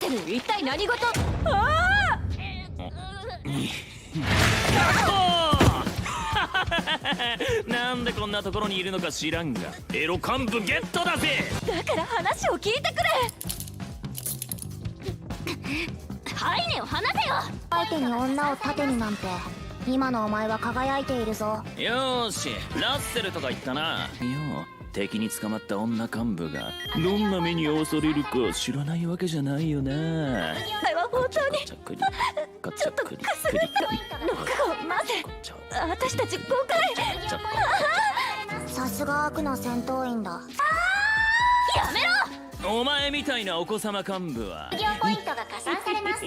ってる。一体何事？ああなんでこんなところにいるのか知らんが、エロ幹部ゲットだぜ。だから話を聞いてくれ。ハイネを放てよ。相手に女を盾になんて、今のお前は輝いているぞ。よーし、ラッセルとか言ったな。よう、敵に捕まった女幹部がどんな目に遭わされるか知らないわけじゃないよな。これは本当にちょっとくすぐった6号、まず私たち5回。さすが悪の戦闘員だ。やめろ。お前みたいなお子様幹部は医療ポイントが加算されます。